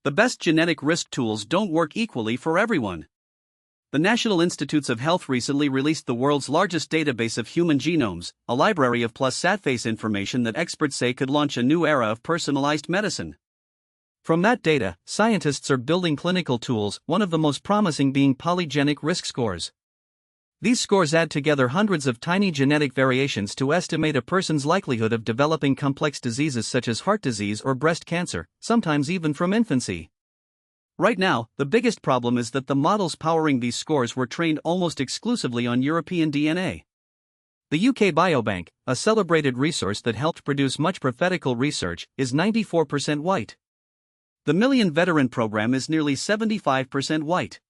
The best genetic risk tools don't work equally for everyone. The National Institutes of Health recently released the world's largest database of human genomes, a library of plus SAT-face information that experts say could launch a new era of personalized medicine. From that data, scientists are building clinical tools, one of the most promising being polygenic risk scores. These scores add together hundreds of tiny genetic variations to estimate a person's likelihood of developing complex diseases such as heart disease or breast cancer, sometimes even from infancy. Right now, the biggest problem is that the models powering these scores were trained almost exclusively on European DNA. The UK Biobank, a celebrated resource that helped produce much prophetical research, is 94% white. The Million Veteran Program is nearly 75% white.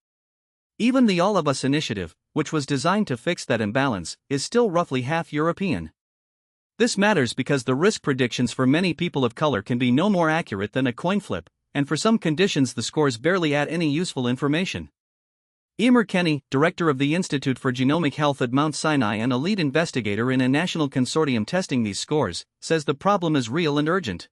Even the All of Us initiative, which was designed to fix that imbalance, is still roughly half European. This matters because the risk predictions for many people of color can be no more accurate than a coin flip, and for some conditions the scores barely add any useful information. Emer Kenny, director of the Institute for Genomic Health at Mount Sinai and a lead investigator in a national consortium testing these scores, says the problem is real and urgent.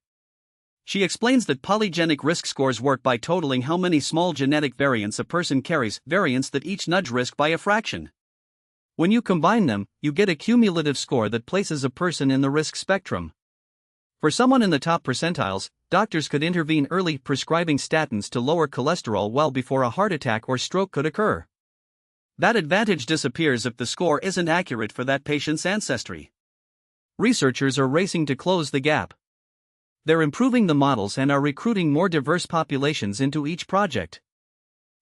She explains that polygenic risk scores work by totaling how many small genetic variants a person carries, variants that each nudge risk by a fraction. When you combine them, you get a cumulative score that places a person in the risk spectrum. For someone in the top percentiles, doctors could intervene early, prescribing statins to lower cholesterol well before a heart attack or stroke could occur. That advantage disappears if the score isn't accurate for that patient's ancestry. Researchers are racing to close the gap. They're improving the models and are recruiting more diverse populations into each project.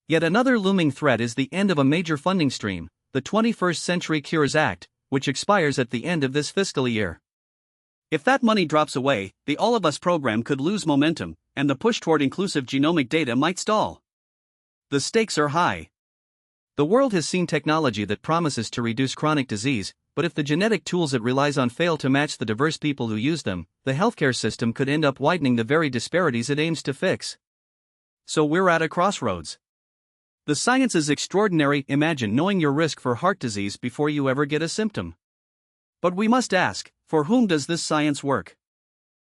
Yet another looming threat is the end of a major funding stream, the 21st Century Cures Act, which expires at the end of this fiscal year. If that money drops away, the All of Us program could lose momentum, and the push toward inclusive genomic data might stall. The stakes are high. The world has seen technology that promises to reduce chronic disease, but if the genetic tools it relies on fail to match the diverse people who use them, the healthcare system could end up widening the very disparities it aims to fix. So we're at a crossroads. The science is extraordinary. Imagine knowing your risk for heart disease before you ever get a symptom. But we must ask, for whom does this science work?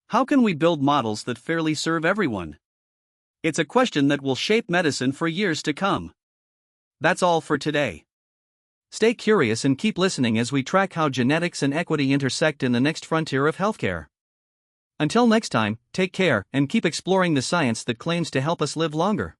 How can we build models that fairly serve everyone? It's a question that will shape medicine for years to come. That's all for today. Stay curious and keep listening as we track how genetics and equity intersect in the next frontier of healthcare. Until next time, take care and keep exploring the science that claims to help us live longer.